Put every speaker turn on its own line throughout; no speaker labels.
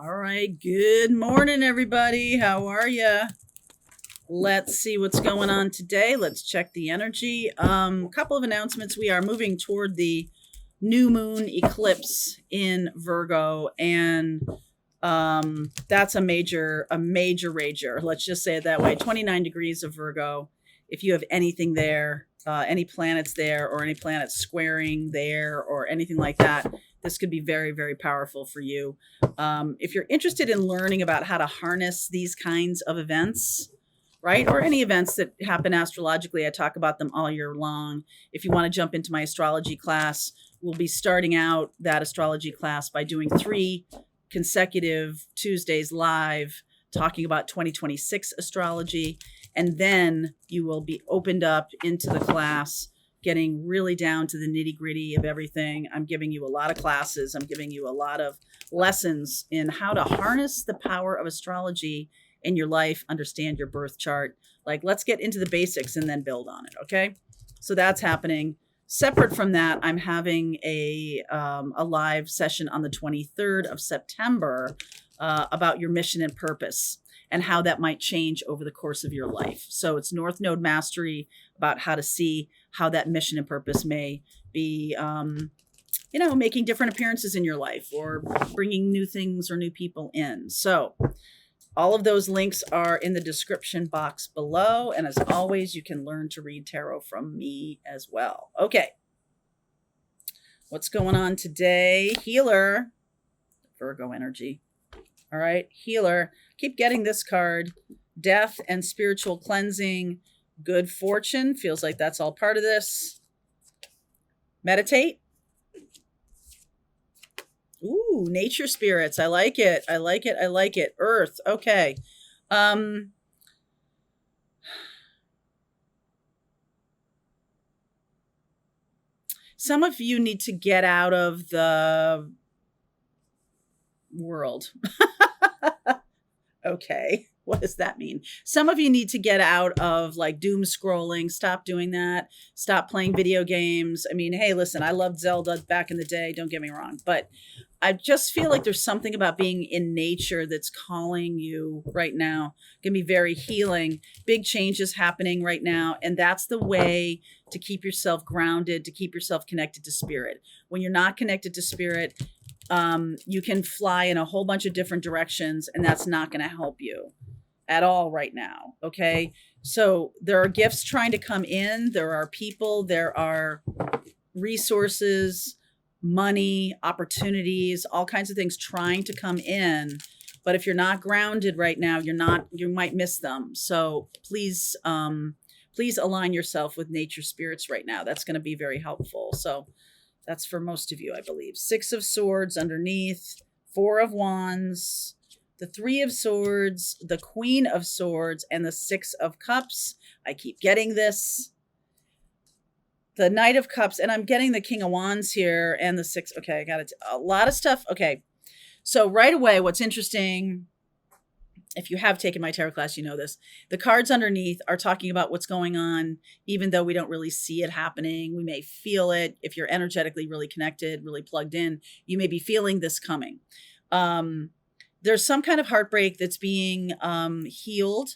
All right. Good morning, everybody. How are you? Let's see what's going on today. Let's check the energy. Couple of announcements. We are moving toward the new moon eclipse in Virgo, and that's a major rager. Let's just say it that way. 29 degrees of Virgo. If you have anything there, any planets there, or any planets squaring there, or anything like that, this could be very, very powerful for you. If you're interested in learning about how to harness these kinds of events, right, or any events that happen astrologically, I talk about them all year long. If you want to jump into my astrology class, we'll be starting out that astrology class by doing 3 consecutive Tuesdays live talking about 2026 astrology. And then you will be opened up into the class, getting really down to the nitty gritty of everything. I'm giving you a lot of classes. I'm giving you a lot of lessons in how to harness the power of astrology in your life, understand your birth chart. Like, let's get into the basics and then build on it. Okay. So that's happening. Separate from that, I'm having a live session on the 23rd of September about your mission and purpose and how that might change over the course of your life. So it's North Node Mastery, about how to see how that mission and purpose may be, making different appearances in your life or bringing new things or new people in. So all of those links are in the description box below. And as always, you can learn to read tarot from me as well. Okay. What's going on today? Healer, Virgo energy. All right. Healer. Keep getting this card. Death and spiritual cleansing. Good fortune. Feels like that's all part of this. Meditate. Ooh, nature spirits. I like it. I like it. I like it. Earth. Okay. Some of you need to get out of the world. Okay. What does that mean? Some of you need to get out of like doom scrolling. Stop doing that. Stop playing video games. I mean, hey, listen, I loved Zelda back in the day. Don't get me wrong. But I just feel like there's something about being in nature that's calling you right now. It can be very healing. Big changes happening right now. And that's the way to keep yourself grounded, to keep yourself connected to spirit. When you're not connected to spirit, you can fly in a whole bunch of different directions, and that's not going to help you at all right now. Okay. So there are gifts trying to come in. There are people, there are resources, money, opportunities, all kinds of things trying to come in. But if you're not grounded right now, you might miss them. So please align yourself with nature spirits right now. That's going to be very helpful. So that's for most of you, I believe. 6 of Swords underneath, 4 of Wands, the 3 of Swords, the Queen of Swords, and the 6 of Cups. I keep getting this. The Knight of Cups, and I'm getting the King of Wands here, and the 6. Okay, I got it. A lot of stuff. Okay, so right away, what's interesting, if you have taken my tarot class, you know this. The cards underneath are talking about what's going on, even though we don't really see it happening. We may feel it. If you're energetically really connected, really plugged in, you may be feeling this coming. There's some kind of heartbreak that's being healed.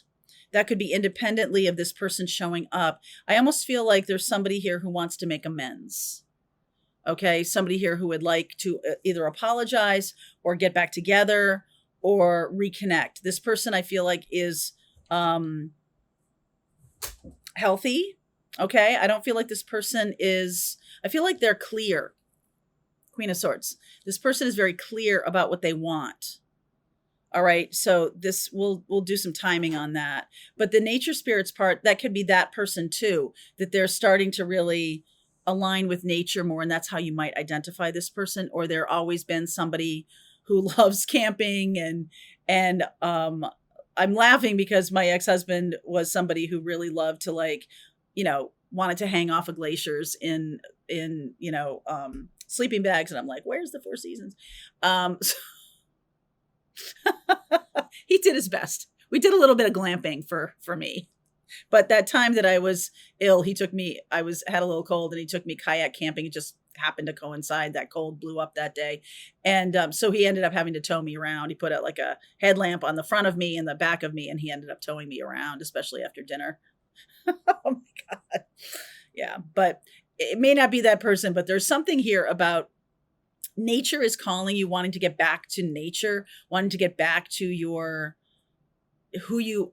That could be independently of this person showing up. I almost feel like there's somebody here who wants to make amends. Okay, somebody here who would like to either apologize or get back together or reconnect. This person, I feel like, is healthy. Okay. I don't feel like this person I feel like they're clear. Queen of Swords. This person is very clear about what they want. All right. So we'll do some timing on that. But the nature spirits part, that could be that person too, that they're starting to really align with nature more. And that's how you might identify this person. Or there always been somebody who loves camping and I'm laughing because my ex-husband was somebody who really loved to wanted to hang off of glaciers in sleeping bags. And I'm like, where's the 4 seasons? He did his best. We did a little bit of glamping for me. But that time that I was ill, I had a little cold and he took me kayak camping and just happened to coincide. That cold blew up that day. And so he ended up having to tow me around. He put out like a headlamp on the front of me and the back of me, and he ended up towing me around, especially after dinner. Oh my God. Yeah. But it may not be that person, but there's something here about nature is calling you, wanting to get back to nature, wanting to get back to your who you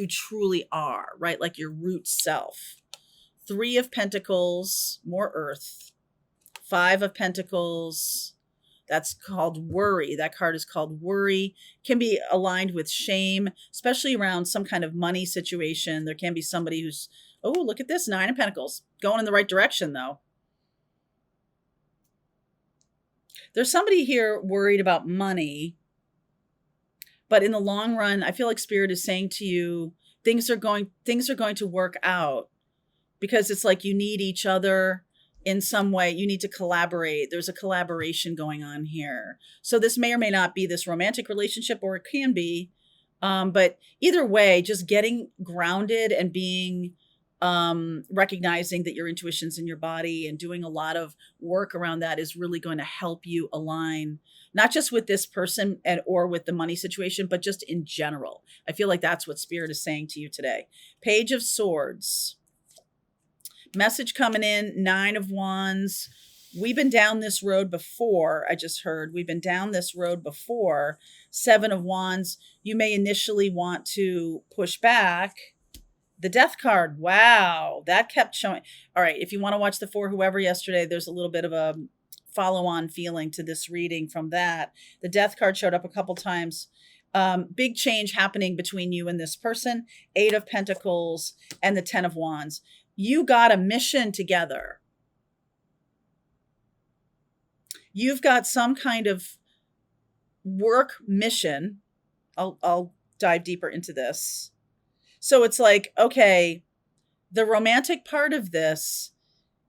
truly are, right? Like your root self. 3 of Pentacles, more earth. 5 of Pentacles, that's called worry. That card is called worry. Can be aligned with shame, especially around some kind of money situation. There can be somebody who's, oh, look at this, 9 of Pentacles, going in the right direction though. There's somebody here worried about money, but in the long run, I feel like Spirit is saying to you, things are going to work out, because it's like you need each other in some way. You need to collaborate. There's a collaboration going on here. So this may or may not be this romantic relationship, or it can be. But either way, just getting grounded and being recognizing that your intuition's in your body and doing a lot of work around that is really going to help you align, not just with this person and or with the money situation, but just in general. I feel like that's what Spirit is saying to you today. Page of Swords. Message coming in, 9 of Wands. We've been down this road before. I just heard we've been down this road before. 7 of Wands. You may initially want to push back. The Death card. Wow. That kept showing. All right. If you want to watch the For Whoever yesterday, there's a little bit of a follow-on feeling to this reading from that. The Death card showed up a couple times. Big change happening between you and this person. 8 of Pentacles and the 10 of Wands. You got a mission together. You've got some kind of work mission. I'll dive deeper into this. So it's like, okay, the romantic part of this,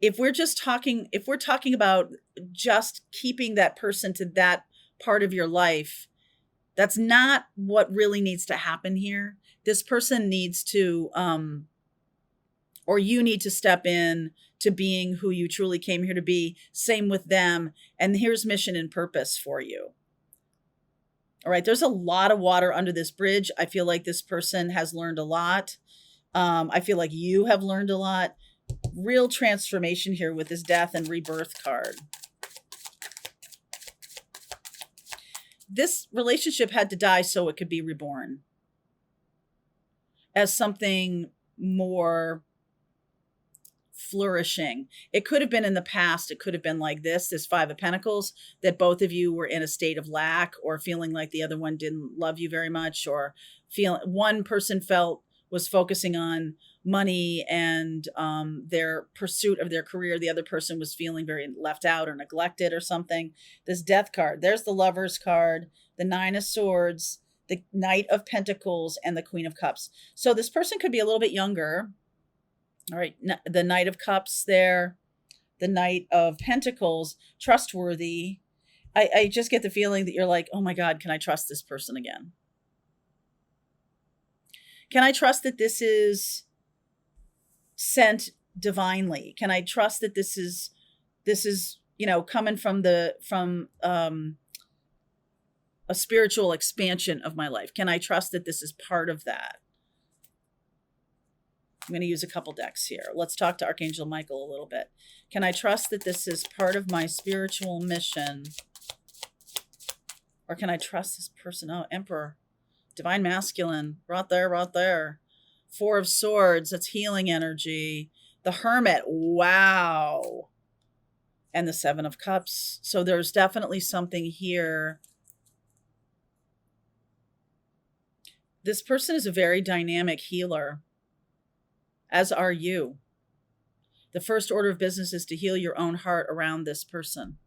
if we're talking about just keeping that person to that part of your life, that's not what really needs to happen here. This person needs to, or you need to step in to being who you truly came here to be. Same with them. And here's mission and purpose for you. All right. There's a lot of water under this bridge. I feel like this person has learned a lot. I feel like you have learned a lot. Real transformation here with this Death and Rebirth card. This relationship had to die so it could be reborn as something more flourishing. It could have been in the past. It could have been like this 5 of Pentacles, that both of you were in a state of lack or feeling like the other one didn't love you very much, or feeling one person was focusing on money and their pursuit of their career. The other person was feeling very left out or neglected or something. This Death card, there's the Lovers card, the 9 of Swords, the Knight of Pentacles, and the Queen of Cups. So this person could be a little bit younger. All right, the Knight of Cups there, the Knight of Pentacles, trustworthy. I just get the feeling that you're like, oh my God, can I trust this person again? Can I trust that this is sent divinely? Can I trust that this is, coming from a spiritual expansion of my life? Can I trust that this is part of that? I'm going to use a couple decks here. Let's talk to Archangel Michael a little bit. Can I trust that this is part of my spiritual mission? Or can I trust this person? Oh, Emperor, Divine Masculine, right there. 4 of Swords, that's healing energy. The Hermit, wow. And the 7 of Cups. So there's definitely something here. This person is a very dynamic healer, as are you. The first order of business is to heal your own heart around this person.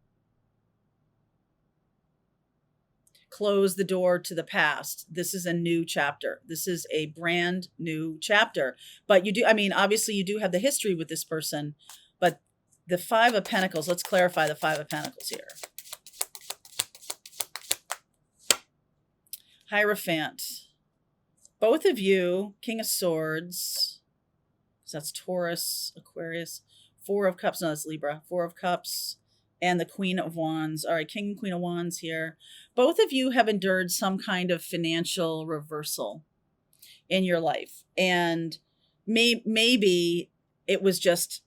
Close the door to the past. This is a new chapter. This is a brand new chapter. But obviously you do have the history with this person, but the 5 of Pentacles, let's clarify the 5 of Pentacles here. Hierophant. Both of you, King of Swords, so that's Taurus, Aquarius. 4 of Cups, no, that's Libra. 4 of Cups, and the Queen of Wands. All right, King and Queen of Wands here. Both of you have endured some kind of financial reversal in your life. And maybe it was just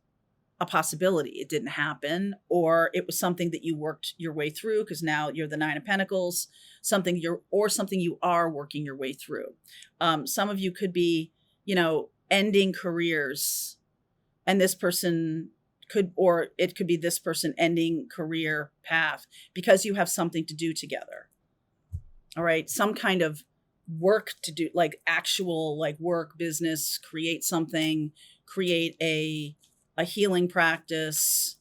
a possibility. It didn't happen, or it was something that you worked your way through, because now you're the Nine of Pentacles, something you are working your way through. Some of you could be, ending careers, and this person or it could be this person ending career path because you have something to do together. All right. Some kind of work to do, like actual like work, business, create something, create a healing practice.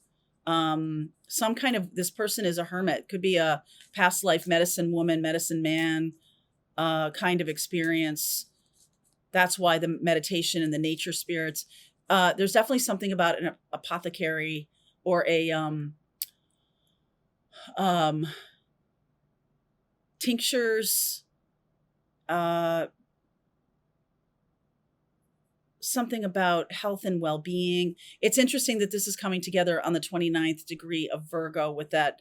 Some kind of, this person is a hermit, could be a past life medicine woman, medicine man, kind of experience. That's why the meditation and the nature spirits. There's definitely something about an apothecary or a tinctures, something about health and well-being. It's interesting that this is coming together on the 29th degree of Virgo with that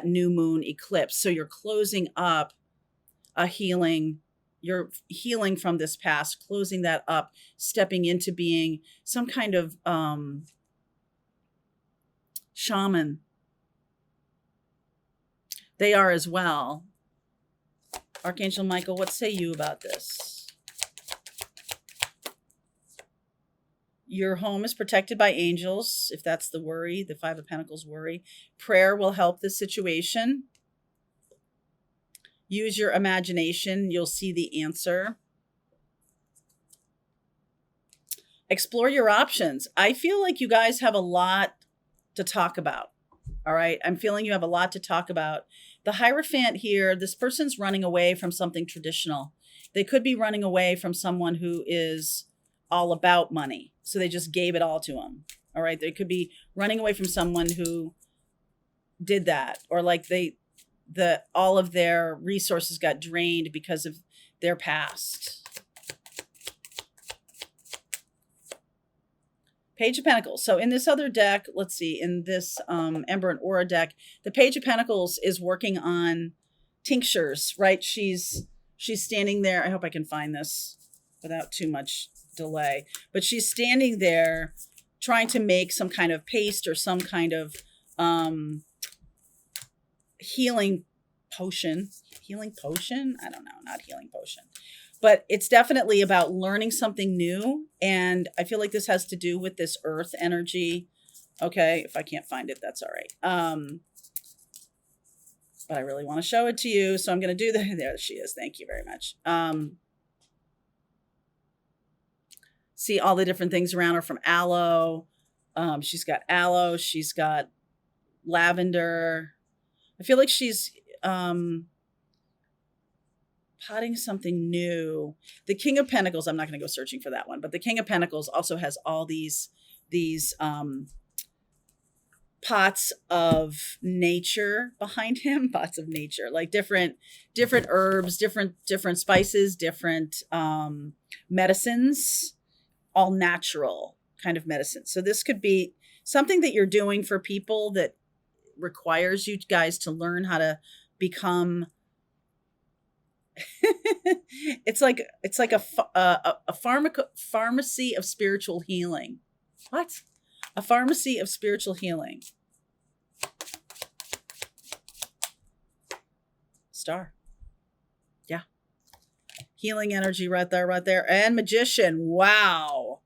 new moon eclipse. So you're closing up a healing. You're healing from this past, closing that up, stepping into being some kind of shaman. They are as well. Archangel Michael, what say you about this? Your home is protected by angels, if that's the worry, the Five of Pentacles worry. Prayer will help this situation. Use your imagination. You'll see the answer. Explore your options. I feel like you guys have a lot to talk about. All right. I'm feeling you have a lot to talk about. The Hierophant here, this person's running away from something traditional. They could be running away from someone who is all about money. So they just gave it all to them. All right. They could be running away from someone who did that, or like all of their resources got drained because of their past. Page of Pentacles. So in this other deck, let's see, in this Ember and Aura deck, the Page of Pentacles is working on tinctures, right? She's standing there. I hope I can find this without too much delay, but she's standing there trying to make some kind of paste or some kind of healing potion. I don't know, not healing potion, but it's definitely about learning something new. And I feel like this has to do with this earth energy. Okay. If I can't find it, that's all right. But I really want to show it to you. So I'm going to do that. There she is. Thank you very much. See all the different things around her from aloe. She's got aloe. She's got lavender. I feel like she's potting something new. The King of Pentacles, I'm not going to go searching for that one, but the King of Pentacles also has all these pots of nature behind him. Pots of nature, like different herbs, different spices, different medicines, all natural kind of medicine. So this could be something that you're doing for people that requires you guys to learn how to become it's like a pharmacy of spiritual healing. What? A pharmacy of spiritual healing. Star. Yeah. Healing energy right there. And Magician. Wow.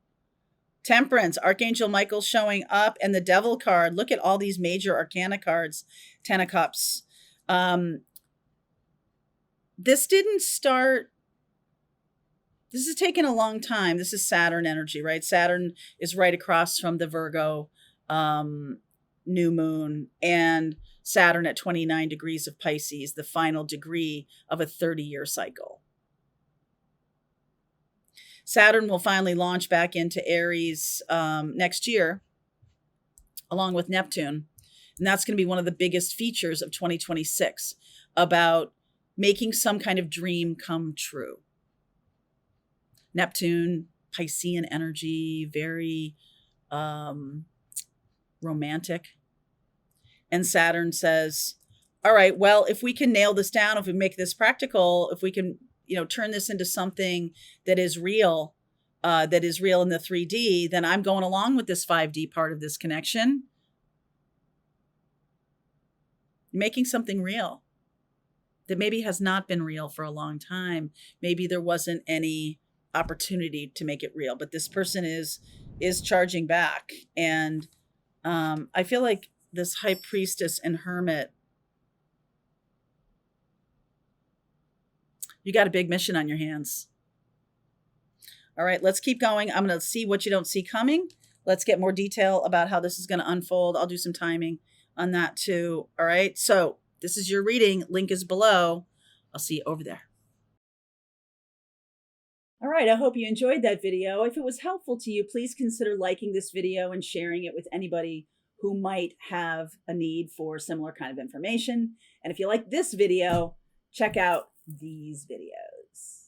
Temperance, Archangel Michael showing up, and the Devil card. Look at all these major arcana cards. Ten of Cups. This didn't start. This has taken a long time. This is Saturn energy, right? Saturn is right across from the Virgo new moon, and Saturn at 29 degrees of Pisces, the final degree of a 30-year cycle. Saturn will finally launch back into Aries next year, along with Neptune. And that's going to be one of the biggest features of 2026, about making some kind of dream come true. Neptune, Piscean energy, very romantic. And Saturn says, all right, well, if we can nail this down, if we make this practical, if we can, turn this into something that is real, in the 3D, then I'm going along with this 5D part of this connection, making something real that maybe has not been real for a long time. Maybe there wasn't any opportunity to make it real, but this person is charging back. And I feel like this high priestess and hermit, you got a big mission on your hands. All right, let's keep going. I'm going to see what you don't see coming. Let's get more detail about how this is going to unfold. I'll do some timing on that too. All right, so this is your reading. Link is below. I'll see you over there. All right, I hope you enjoyed that video. If it was helpful to you, please consider liking this video and sharing it with anybody who might have a need for similar kind of information. And if you like this video, check out these videos.